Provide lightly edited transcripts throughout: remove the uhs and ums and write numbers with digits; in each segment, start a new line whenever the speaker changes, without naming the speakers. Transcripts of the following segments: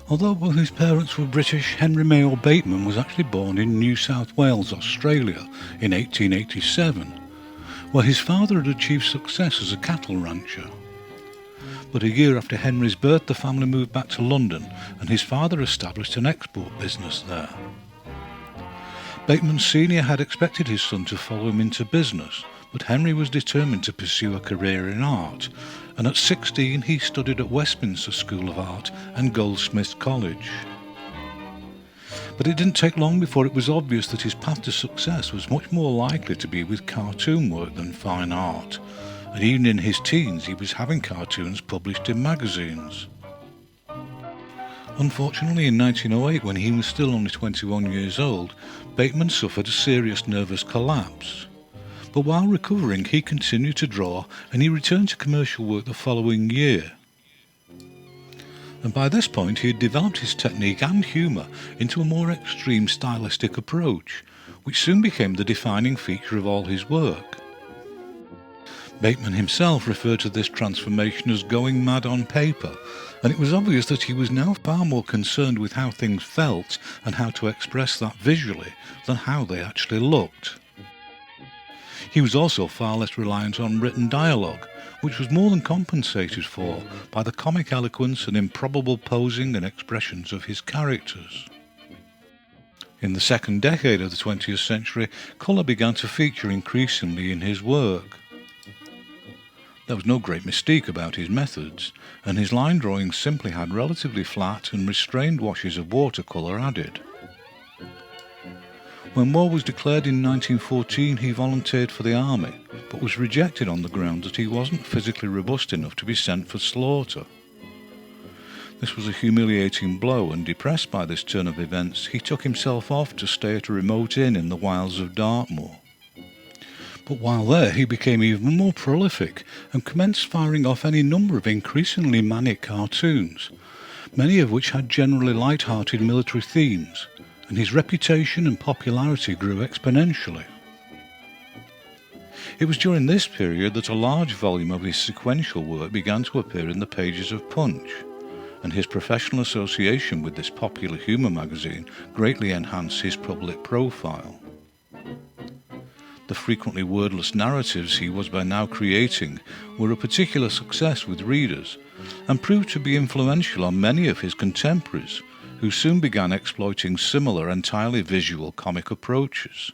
Although both his parents were British, Henry Mayo Bateman was actually born in New South Wales, Australia in 1887, where his father had achieved success as a cattle rancher. But a year after Henry's birth, the family moved back to London and his father established an export business there. Bateman Sr. had expected his son to follow him into business, but Henry was determined to pursue a career in art, and at 16 he studied at Westminster School of Art and Goldsmiths College. But it didn't take long before it was obvious that his path to success was much more likely to be with cartoon work than fine art, and even in his teens he was having cartoons published in magazines. Unfortunately, in 1908, when he was still only 21 years old, Bateman suffered a serious nervous collapse. But while recovering, he continued to draw, and he returned to commercial work the following year. And by this point he had developed his technique and humour into a more extreme stylistic approach, which soon became the defining feature of all his work. Bateman himself referred to this transformation as going mad on paper, and it was obvious that he was now far more concerned with how things felt and how to express that visually than how they actually looked. He was also far less reliant on written dialogue, which was more than compensated for by the comic eloquence and improbable posing and expressions of his characters. In the second decade of the 20th century, colour began to feature increasingly in his work. There was no great mystique about his methods, and his line drawings simply had relatively flat and restrained washes of watercolour added. When war was declared in 1914, he volunteered for the army, but was rejected on the ground that he wasn't physically robust enough to be sent for slaughter. This was a humiliating blow, and depressed by this turn of events, he took himself off to stay at a remote inn in the wilds of Dartmoor. But while there, he became even more prolific and commenced firing off any number of increasingly manic cartoons, many of which had generally light-hearted military themes, and his reputation and popularity grew exponentially. It was during this period that a large volume of his sequential work began to appear in the pages of Punch, and his professional association with this popular humour magazine greatly enhanced his public profile. The frequently wordless narratives he was by now creating were a particular success with readers, and proved to be influential on many of his contemporaries, who soon began exploiting similar entirely visual comic approaches.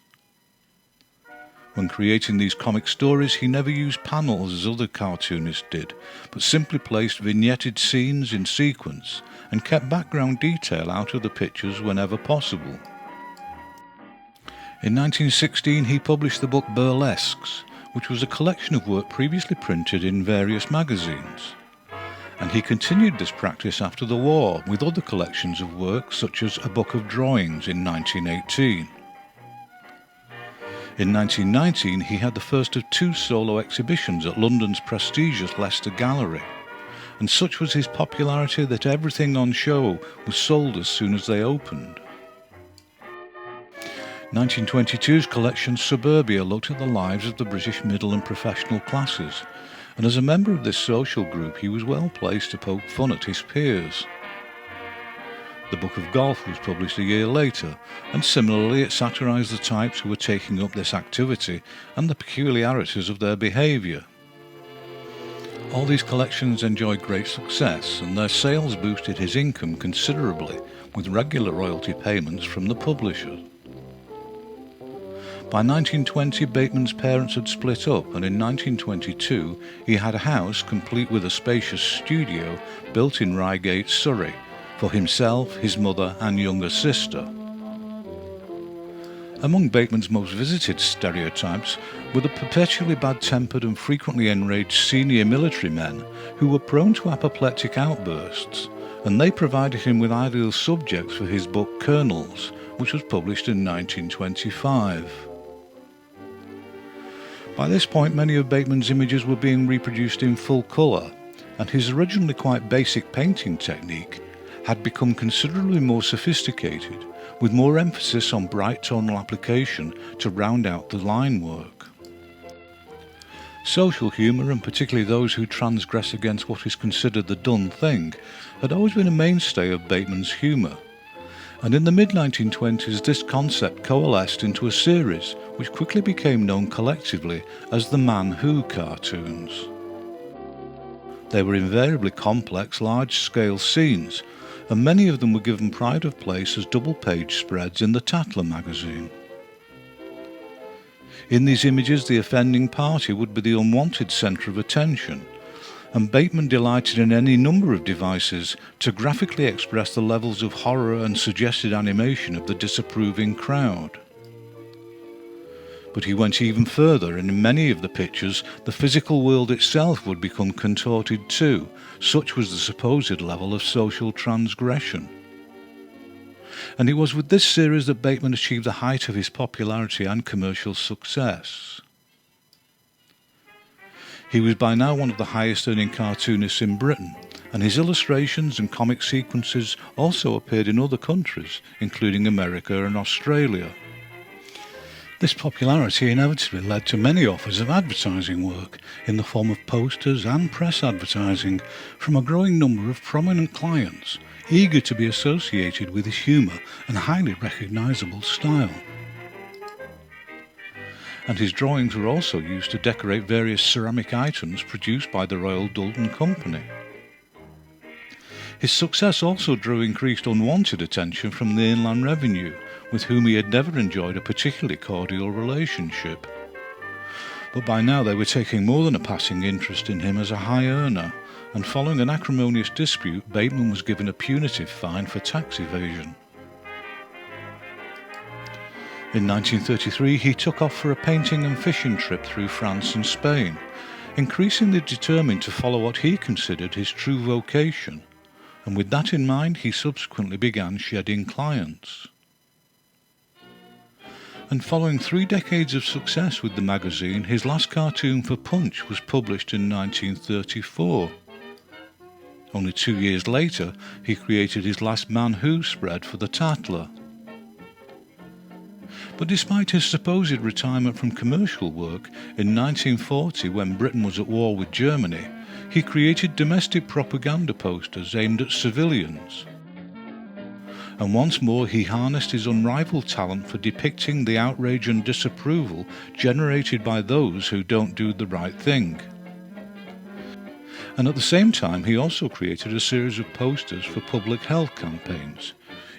When creating these comic stories, he never used panels as other cartoonists did, but simply placed vignetted scenes in sequence and kept background detail out of the pictures whenever possible. In 1916 he published the book Burlesques, which was a collection of work previously printed in various magazines. And he continued this practice after the war with other collections of work, such as A Book of Drawings in 1918. In 1919 he had the first of 2 solo exhibitions at London's prestigious Leicester Gallery, and such was his popularity that everything on show was sold as soon as they opened. 1922's collection Suburbia looked at the lives of the British middle and professional classes, and as a member of this social group he was well placed to poke fun at his peers. The Book of Golf was published a year later, and similarly it satirised the types who were taking up this activity and the peculiarities of their behaviour. All these collections enjoyed great success, and their sales boosted his income considerably, with regular royalty payments from the publisher. By 1920, Bateman's parents had split up, and in 1922 he had a house complete with a spacious studio built in Reigate, Surrey, for himself, his mother and younger sister. Among Bateman's most visited stereotypes were the perpetually bad-tempered and frequently enraged senior military men who were prone to apoplectic outbursts, and they provided him with ideal subjects for his book Colonels, which was published in 1925. By this point, many of Bateman's images were being reproduced in full colour, and his originally quite basic painting technique had become considerably more sophisticated, with more emphasis on bright tonal application to round out the line work. Social humour, and particularly those who transgress against what is considered the done thing, had always been a mainstay of Bateman's humour. And in the mid-1920s this concept coalesced into a series which quickly became known collectively as the Man Who cartoons. They were invariably complex, large-scale scenes, and many of them were given pride of place as double-page spreads in the Tatler magazine. In these images the offending party would be the unwanted centre of attention, and Bateman delighted in any number of devices to graphically express the levels of horror and suggested animation of the disapproving crowd. But he went even further, and in many of the pictures the physical world itself would become contorted too, such was the supposed level of social transgression. And it was with this series that Bateman achieved the height of his popularity and commercial success. He was by now one of the highest earning cartoonists in Britain, and his illustrations and comic sequences also appeared in other countries, including America and Australia. This popularity inevitably led to many offers of advertising work in the form of posters and press advertising from a growing number of prominent clients, eager to be associated with his humour and highly recognisable style. And his drawings were also used to decorate various ceramic items produced by the Royal Doulton Company. His success also drew increased unwanted attention from the Inland Revenue, with whom he had never enjoyed a particularly cordial relationship. But by now they were taking more than a passing interest in him as a high earner, and following an acrimonious dispute, Bateman was given a punitive fine for tax evasion. In 1933 he took off for a painting and fishing trip through France and Spain, increasingly determined to follow what he considered his true vocation, and with that in mind he subsequently began shedding clients. And following 3 decades of success with the magazine, his last cartoon for Punch was published in 1934. Only 2 years later he created his last Man Who spread for the Tatler. But despite his supposed retirement from commercial work, in 1940, when Britain was at war with Germany, he created domestic propaganda posters aimed at civilians. And once more he harnessed his unrivaled talent for depicting the outrage and disapproval generated by those who don't do the right thing. And at the same time he also created a series of posters for public health campaigns,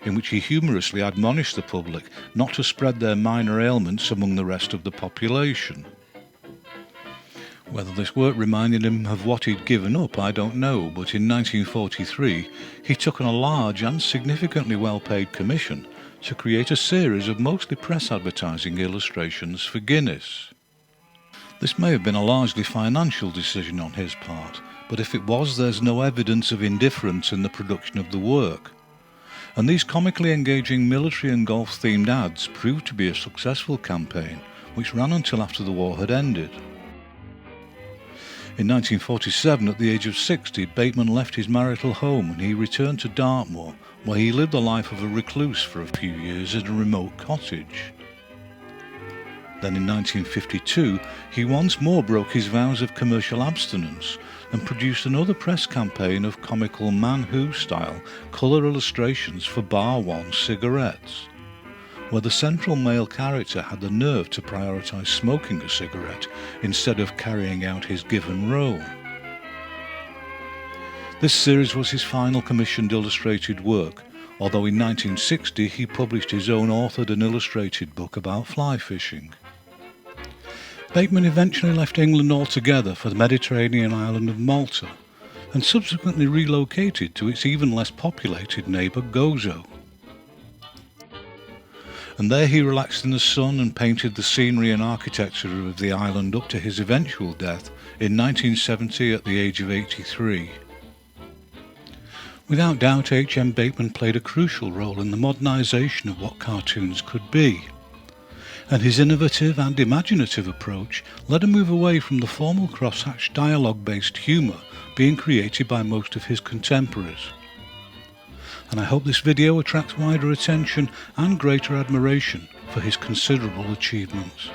in which he humorously admonished the public not to spread their minor ailments among the rest of the population. Whether this work reminded him of what he'd given up, I don't know, but in 1943 he took on a large and significantly well-paid commission to create a series of mostly press advertising illustrations for Guinness. This may have been a largely financial decision on his part, but if it was, there's no evidence of indifference in the production of the work. And these comically engaging military and golf-themed ads proved to be a successful campaign, which ran until after the war had ended. In 1947, at the age of 60, Bateman left his marital home and he returned to Dartmoor, where he lived the life of a recluse for a few years in a remote cottage. Then in 1952, he once more broke his vows of commercial abstinence and produced another press campaign of comical Man Who-style colour illustrations for Bar One cigarettes, where the central male character had the nerve to prioritise smoking a cigarette instead of carrying out his given role. This series was his final commissioned illustrated work, although in 1960 he published his own authored and illustrated book about fly fishing. Bateman eventually left England altogether for the Mediterranean island of Malta, and subsequently relocated to its even less populated neighbour Gozo. And there he relaxed in the sun and painted the scenery and architecture of the island up to his eventual death in 1970 at the age of 83. Without doubt, H.M. Bateman played a crucial role in the modernisation of what cartoons could be, and his innovative and imaginative approach led a move away from the formal crosshatch dialogue-based humour being created by most of his contemporaries. And I hope this video attracts wider attention and greater admiration for his considerable achievements.